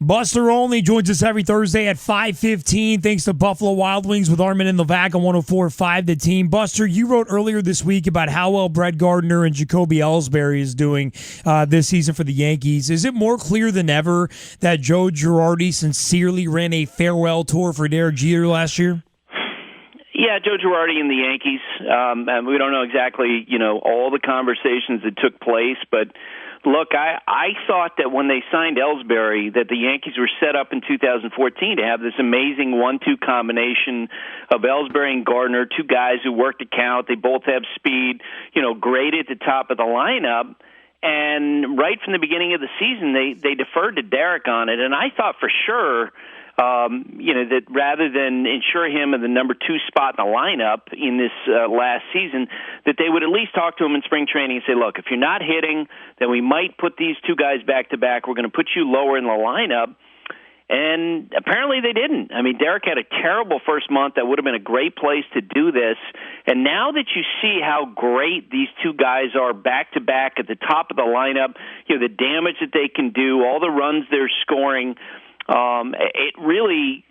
Buster Olney joins us every Thursday at 5:15. Thanks to Buffalo Wild Wings with Armen and Levack on 104.5 The Team. Buster, you wrote earlier this week about how well Brett Gardner and Jacoby Ellsbury is doing this season for the Yankees. Is it more clear than ever that Joe Girardi sincerely ran a farewell tour for Derek Jeter last year? Yeah, Joe Girardi and the Yankees. And we don't know exactly, all the conversations that took place, but look, I thought that when they signed Ellsbury that the Yankees were set up in 2014 to have this amazing 1-2 combination of Ellsbury and Gardner, two guys who work the count. They both have speed, great at the top of the lineup. And right from the beginning of the season, they deferred to Derek on it. And I thought for sure that rather than insure him in the number 2 spot in the lineup in this last season, that they would at least talk to him in spring training and say, look, if you're not hitting, then we might put these two guys back to back. We're going to put you lower in the lineup. And apparently they didn't. I mean, Derek had a terrible first month. That would have been a great place to do this. And now that you see how great these two guys are back-to-back at the top of the lineup, the damage that they can do, all the runs they're scoring, it really,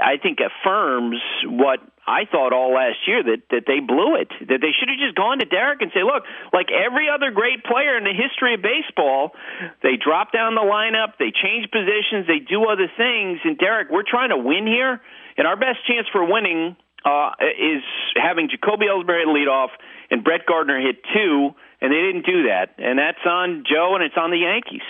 I think, affirms what I thought all last year, that they blew it, that they should have just gone to Derek and say, look, like every other great player in the history of baseball, they drop down the lineup, they change positions, they do other things, and Derek, we're trying to win here, and our best chance for winning is having Jacoby Ellsbury lead off and Brett Gardner hit 2, and they didn't do that, and that's on Joe and it's on the Yankees.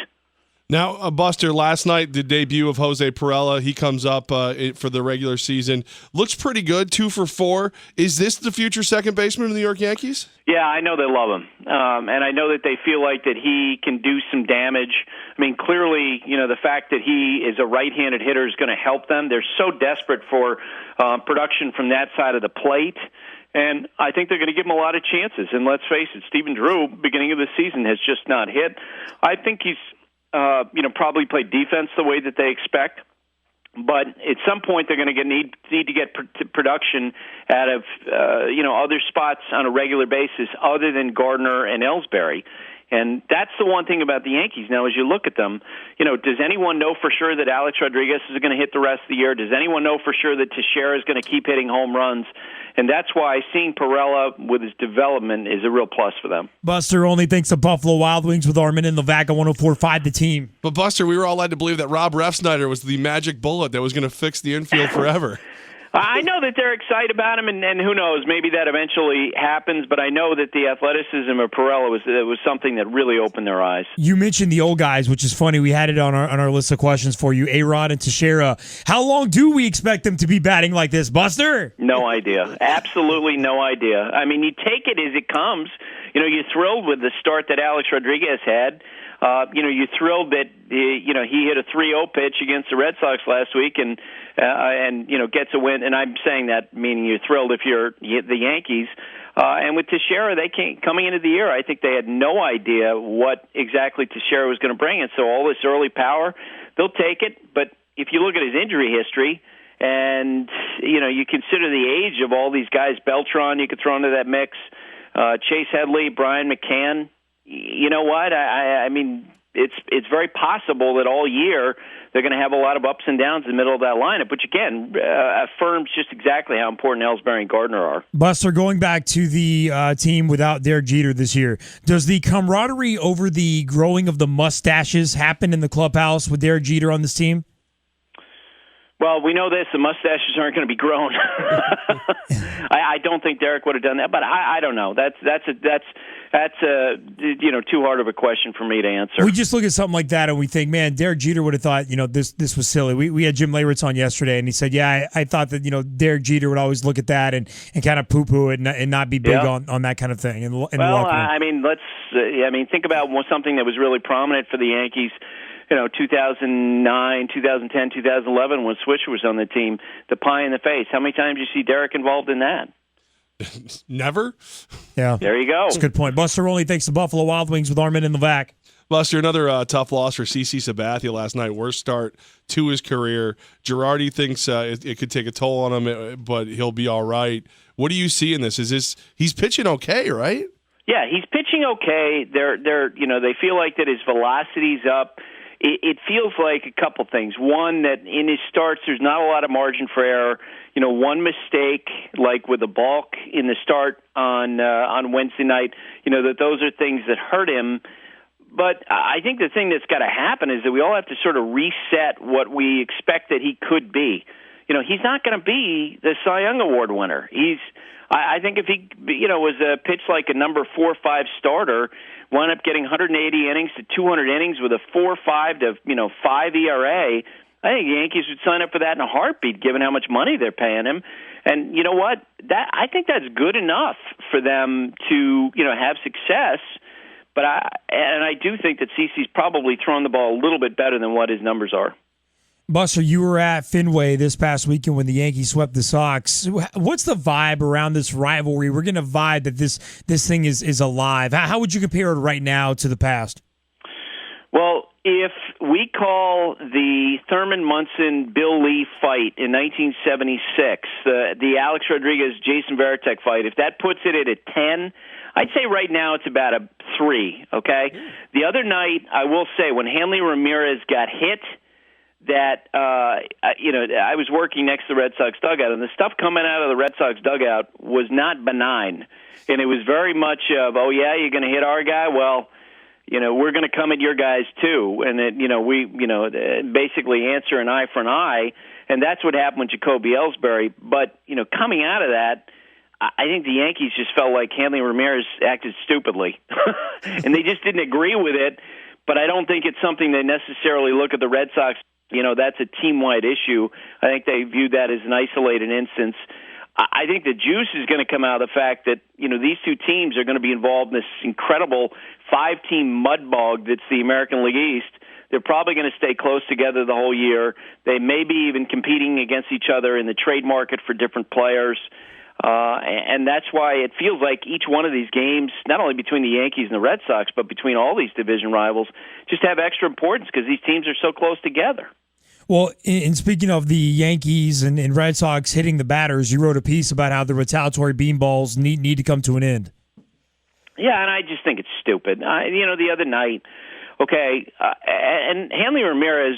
Now, Buster, last night, the debut of Jose Perella, he comes up for the regular season. Looks pretty good, 2 for 4. Is this the future second baseman of the New York Yankees? Yeah, I know they love him. And I know that they feel like that he can do some damage. I mean, clearly, the fact that he is a right-handed hitter is going to help them. They're so desperate for production from that side of the plate. And I think they're going to give him a lot of chances. And let's face it, Stephen Drew, beginning of the season, has just not hit. I think he's probably play defense the way that they expect. But at some point, they're going to need to get production out of other spots on a regular basis other than Gardner and Ellsbury. And that's the one thing about the Yankees. Now, as you look at them, does anyone know for sure that Alex Rodriguez is going to hit the rest of the year? Does anyone know for sure that Teixeira is going to keep hitting home runs? And that's why seeing Perella with his development is a real plus for them. Buster Olney thanks to Buffalo Wild Wings with Armen and Levack on 104.5 The Team. But, Buster, we were all led to believe that Rob Refsnyder was the magic bullet that was going to fix the infield forever. I know that they're excited about him, and who knows, maybe that eventually happens, but I know that the athleticism of Perella was something that really opened their eyes. You mentioned the old guys, which is funny. We had it on our list of questions for you, A-Rod and Teixeira. How long do we expect them to be batting like this, Buster? No idea. Absolutely no idea. I mean, you take it as it comes. You're thrilled with the start that Alex Rodriguez had. You're thrilled that he hit a 3-0 pitch against the Red Sox last week and gets a win. And I'm saying that meaning you're thrilled if you're the Yankees. And with Teixeira, coming into the year, I think they had no idea what exactly Teixeira was going to bring. And so all this early power, they'll take it. But if you look at his injury history and, you consider the age of all these guys, Beltran, you could throw into that mix, Chase Headley, Brian McCann, you know what? I mean, it's very possible that all year they're going to have a lot of ups and downs in the middle of that lineup, which, again, affirms just exactly how important Ellsbury and Gardner are. Buster, going back to the team without Derek Jeter this year, does the camaraderie over the growing of the mustaches happen in the clubhouse with Derek Jeter on this team? Well, we know this: the mustaches aren't going to be grown. I don't think Derek would have done that, but I don't know. That's too hard of a question for me to answer. We just look at something like that and we think, man, Derek Jeter would have thought, this was silly. We had Jim Leyritz on yesterday, and he said, yeah, I thought that Derek Jeter would always look at that and kind of poo-poo it and not be big on that kind of thing. Think about something that was really prominent for the Yankees. 2009, 2010, 2011, when Swisher was on the team, the pie in the face. How many times do you see Derek involved in that? Never. Yeah. There you go. That's a good point. Buster Olney thanks to Buffalo Wild Wings with Armen and Levack. Buster, another tough loss for CC Sabathia last night. Worst start to his career. Girardi thinks it could take a toll on him, but he'll be all right. What do you see in this? He's pitching okay, right? Yeah, he's pitching okay. They feel like that his velocity's up. it feels like a couple things. One, that in his starts, there's not a lot of margin for error. One mistake, like with the balk in the start on Wednesday night, that those are things that hurt him. But I think the thing that's got to happen is that we all have to sort of reset what we expect that he could be. He's not going to be the Cy Young Award winner. I think if he, was pitched like a number 4 or 5 starter, wound up getting 180 innings to 200 innings with a 4.5 to 5 ERA, I think the Yankees would sign up for that in a heartbeat, given how much money they're paying him. And you know what? I think that's good enough for them to have success. But I do think that CeCe's probably thrown the ball a little bit better than what his numbers are. Buster, you were at Fenway this past weekend when the Yankees swept the Sox. What's the vibe around this rivalry? We're getting a vibe that this thing is alive. How would you compare it right now to the past? Well, if we call the Thurman Munson Bill Lee fight in 1976, the Alex Rodriguez Jason Varitek fight, if that puts it at a 10, I'd say right now it's about a 3, okay? The other night, I will say, when Hanley Ramirez got hit, that, I was working next to the Red Sox dugout, and the stuff coming out of the Red Sox dugout was not benign. And it was very much of, oh, yeah, you're going to hit our guy? Well, we're going to come at your guys too. And that, basically answer an eye for an eye. And that's what happened with Jacoby Ellsbury. But, coming out of that, I think the Yankees just felt like Hanley Ramirez acted stupidly. And they just didn't agree with it. But I don't think it's something they necessarily look at the Red Sox. That's a team-wide issue. I think they view that as an isolated instance. I think the juice is going to come out of the fact that, these two teams are going to be involved in this incredible 5-team mud bog that's the American League East. They're probably going to stay close together the whole year. They may be even competing against each other in the trade market for different players. And that's why it feels like each one of these games, not only between the Yankees and the Red Sox, but between all these division rivals, just have extra importance because these teams are so close together. Well, in speaking of the Yankees and Red Sox hitting the batters, you wrote a piece about how the retaliatory beanballs need to come to an end. Yeah, and I just think it's stupid. The other night, and Hanley Ramirez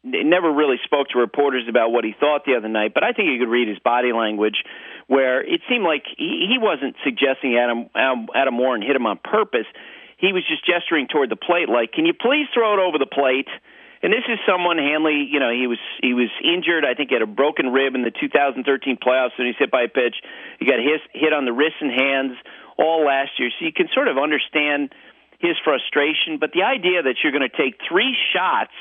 never really spoke to reporters about what he thought the other night, but I think you could read his body language where it seemed like he wasn't suggesting Adam Warren hit him on purpose. He was just gesturing toward the plate like, can you please throw it over the plate? And this is someone, Hanley, he was injured. I think he had a broken rib in the 2013 playoffs when he was hit by a pitch. He got hit on the wrists and hands all last year. So you can sort of understand his frustration. But the idea that you're going to take 3 shots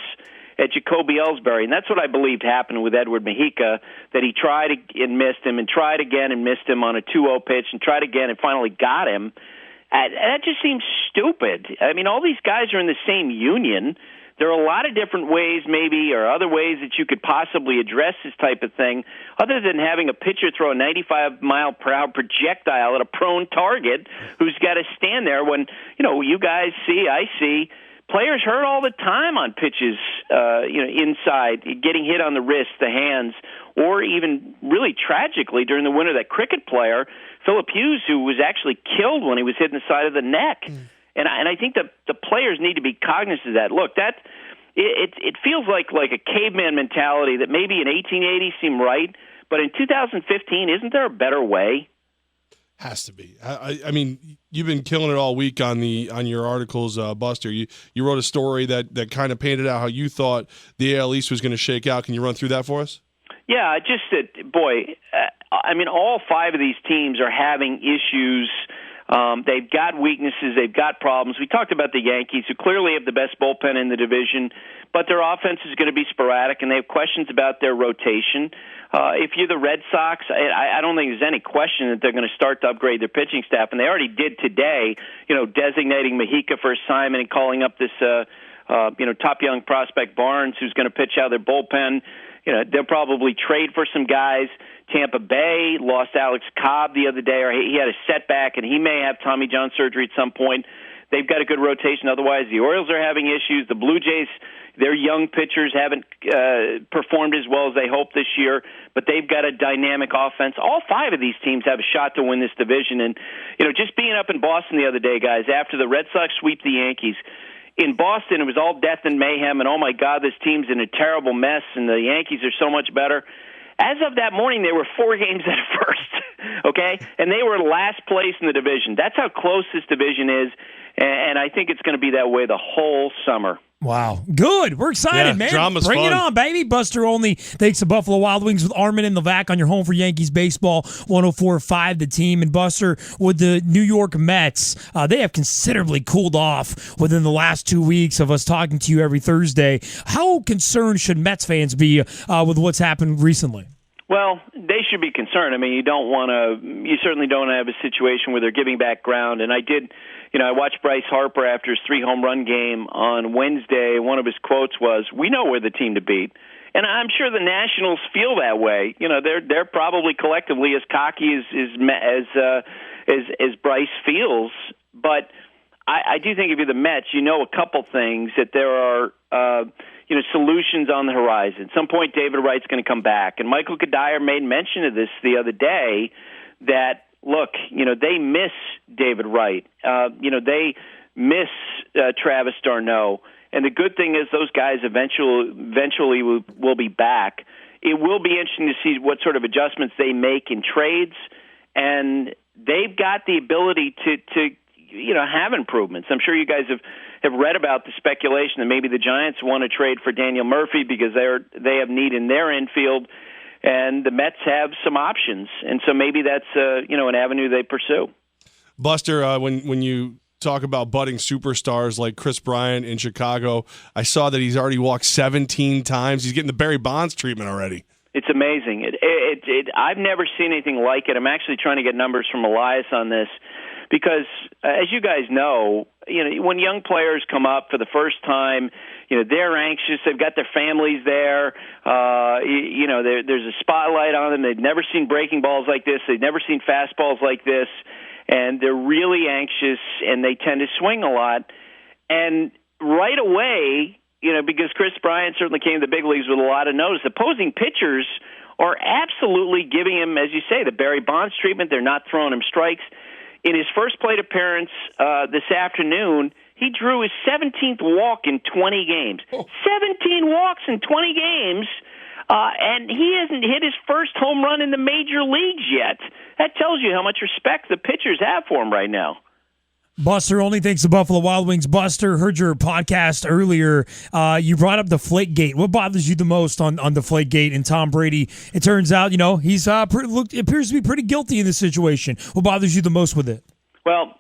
at Jacoby Ellsbury, and that's what I believed happened with Edward Mujica, that he tried and missed him and tried again and missed him on a 2-0 pitch and tried again and finally got him. That just seems stupid. I mean, all these guys are in the same union. There are a lot of different ways maybe or other ways that you could possibly address this type of thing other than having a pitcher throw a 95-mile-per-hour projectile at a prone target who's got to stand there when, you guys see, I see, players hurt all the time on pitches, inside, getting hit on the wrist, the hands, or even really tragically during the winter, that cricket player, Philip Hughes, who was actually killed when he was hit in the side of the neck. And I think that the players need to be cognizant of that. Look, it feels like a caveman mentality that maybe in 1880 seemed right, but in 2015, isn't there a better way? Has to be. I mean, you've been killing it all week on your articles, Buster. You wrote a story that kind of painted out how you thought the AL East was going to shake out. Can you run through that for us? Yeah, just that, boy, all 5 of these teams are having issues. They've got weaknesses. They've got problems. We talked about the Yankees, who clearly have the best bullpen in the division, but their offense is going to be sporadic, and they have questions about their rotation. If you're the Red Sox, I don't think there's any question that they're going to start to upgrade their pitching staff, and they already did today, designating Mujica for assignment and calling up this, top young prospect Barnes, who's going to pitch out their bullpen. They'll probably trade for some guys. Tampa Bay lost Alex Cobb the other day, or he had a setback, and he may have Tommy John surgery at some point. They've got a good rotation. Otherwise, the Orioles are having issues. The Blue Jays, their young pitchers haven't performed as well as they hoped this year, but they've got a dynamic offense. All 5 of these teams have a shot to win this division. And, just being up in Boston the other day, guys, after the Red Sox sweep the Yankees, in Boston, it was all death and mayhem, and oh my God, this team's in a terrible mess, and the Yankees are so much better. As of that morning, they were 4 games at first, okay? And they were last place in the division. That's how close this division is, and I think it's going to be that way the whole summer. Wow. Good. We're excited, man. Drama's Bring fun. it on, baby. Buster Olney thanks the Buffalo Wild Wings with Armen and Levack on your home for Yankees baseball, 104.5 The Team. And Buster, with the New York Mets, they have considerably cooled off within the last 2 weeks of us talking to you every Thursday. How concerned should Mets fans be with what's happened recently? Well, they should be concerned. I mean, you certainly don't have a situation where they're giving back ground. And I watched Bryce Harper after his 3-home-run game on Wednesday. One of his quotes was, "We know we're the team to beat." And I'm sure the Nationals feel that way. They're probably collectively as cocky as Bryce feels. But I do think if you're the Mets, a couple things, that there are solutions on the horizon. At some point, David Wright's going to come back. And Michael Kadire made mention of this the other day, that, look, they miss David Wright. They miss Travis d'Arnaud. And the good thing is those guys eventually will be back. It will be interesting to see what sort of adjustments they make in trades. And they've got the ability to have improvements. I'm sure you guys have read about the speculation that maybe the Giants want to trade for Daniel Murphy because they have need in their infield, and the Mets have some options, and so maybe that's an avenue they pursue. Buster, when you talk about budding superstars like Chris Bryant in Chicago, I saw that he's already walked 17 times. He's getting the Barry Bonds treatment already. It's amazing. I've never seen anything like it. I'm actually trying to get numbers from Elias on this. Because, as you guys know, when young players come up for the first time, they're anxious. They've got their families there. There's a spotlight on them. They've never seen breaking balls like this. They've never seen fastballs like this. And they're really anxious, and they tend to swing a lot. And right away, because Chris Bryant certainly came to the big leagues with a lot of notice, opposing pitchers are absolutely giving him, as you say, the Barry Bonds treatment. They're not throwing him strikes. In his first plate appearance this afternoon, he drew his 17th walk in 20 games. 17 walks in 20 games, and he hasn't hit his first home run in the major leagues yet. That tells you how much respect the pitchers have for him right now. Buster Olney thanks the Buffalo Wild Wings. Buster, heard your podcast earlier. You brought up Deflategate. What bothers you the most on Deflategate and Tom Brady? It turns out, he's appears to be pretty guilty in this situation. What bothers you the most with it? Well,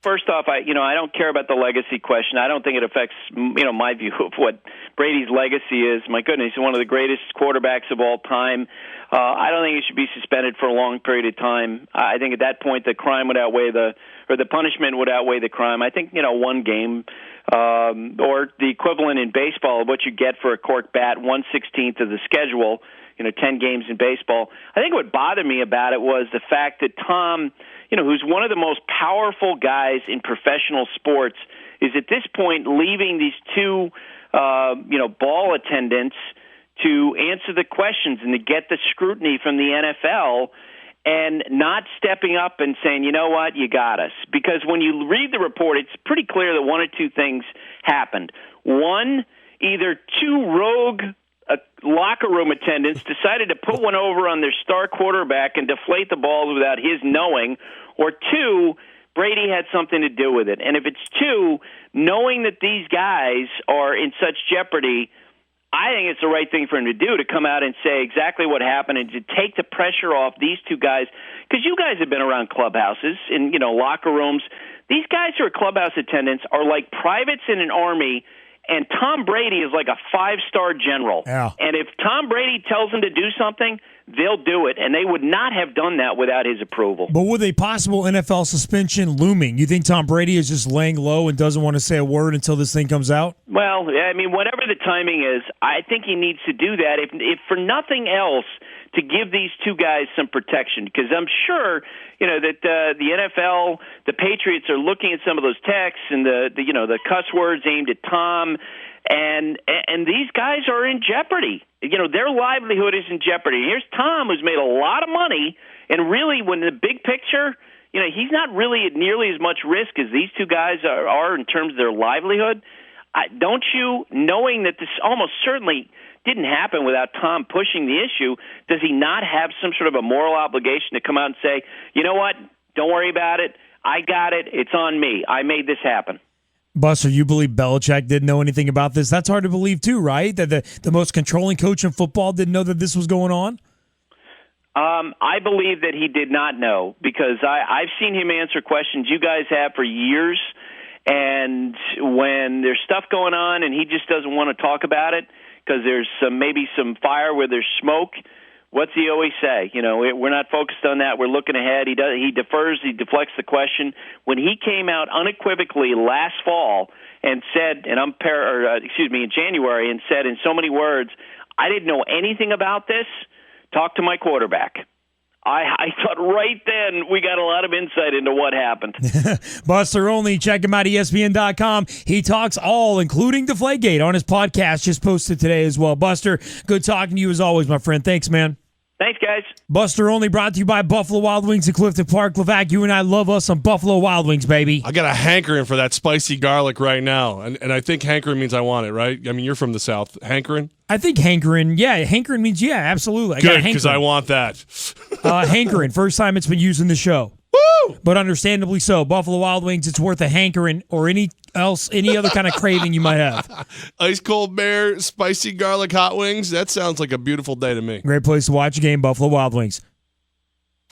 first off, I don't care about the legacy question. I don't think it affects my view of what Brady's legacy is. My goodness, he's one of the greatest quarterbacks of all time. I don't think he should be suspended for a long period of time. I think at that point the crime would outweigh the punishment would outweigh the crime. I think 1 game or the equivalent in baseball of what you get for a cork bat, 1/16 of the schedule. 10 games in baseball. I think what bothered me about it was the fact that Tom, who's one of the most powerful guys in professional sports, is at this point leaving these 2, ball attendants to answer the questions and to get the scrutiny from the NFL, and not stepping up and saying, you know what, you got us. Because when you read the report, it's pretty clear that 1 or 2 things happened. One, either 2 rogue locker room attendants decided to put one over on their star quarterback and deflate the balls without his knowing, or 2, Brady had something to do with it. And if it's 2, knowing that these guys are in such jeopardy, I think it's the right thing for him to do, to come out and say exactly what happened and to take the pressure off these 2 guys. Because you guys have been around clubhouses and, locker rooms. These guys who are clubhouse attendants are like privates in an army, and Tom Brady is like a 5-star general. Yeah. And if Tom Brady tells them to do something, they'll do it, and they would not have done that without his approval. But with a possible NFL suspension looming, you think Tom Brady is just laying low and doesn't want to say a word until this thing comes out? Well, I mean, whatever the timing is, I think he needs to do that, if for nothing else, to give these 2 guys some protection. Because I'm sure, that the NFL, the Patriots are looking at some of those texts and the cuss words aimed at Tom, and these guys are in jeopardy. Their livelihood is in jeopardy. Here's Tom, who's made a lot of money, and really, when the big picture, he's not really at nearly as much risk as these 2 guys are in terms of their livelihood. Don't you, knowing that this almost certainly didn't happen without Tom pushing the issue, does he not have some sort of a moral obligation to come out and say, you know what, don't worry about it, I got it, it's on me, I made this happen? Buster, you believe Belichick didn't know anything about this? That's hard to believe too, right? That the most controlling coach in football didn't know that this was going on? I believe that he did not know, because I've seen him answer questions you guys have for years, and when there's stuff going on and he just doesn't want to talk about it because there's maybe some fire where there's smoke, what's he always say? You know, we're not focused on that. We're looking ahead. He defers. He deflects the question. When he came out unequivocally last fall and said, and in January, and said in so many words, I didn't know anything about this. Talk to my quarterback. I thought right then we got a lot of insight into what happened. Buster Olney, check him out, ESPN.com. He talks all, including Deflategate, on his podcast, just posted today as well. Buster, good talking to you as always, my friend. Thanks, man. Thanks, guys. Buster Olney brought to you by Buffalo Wild Wings in Clifton Park. Levack, you and I love us some Buffalo Wild Wings, baby. I got a hankering for that spicy garlic right now, and I think hankering means I want it, right? I mean, you're from the South. Hankering? I think hankering, hankering means, absolutely. Good, because I want that. Hankering, first time it's been used in the show. Woo! But understandably so. Buffalo Wild Wings, it's worth a hankering or any other kind of craving you might have. Ice cold bear, spicy garlic hot wings. That sounds like a beautiful day to me. Great place to watch a game, Buffalo Wild Wings.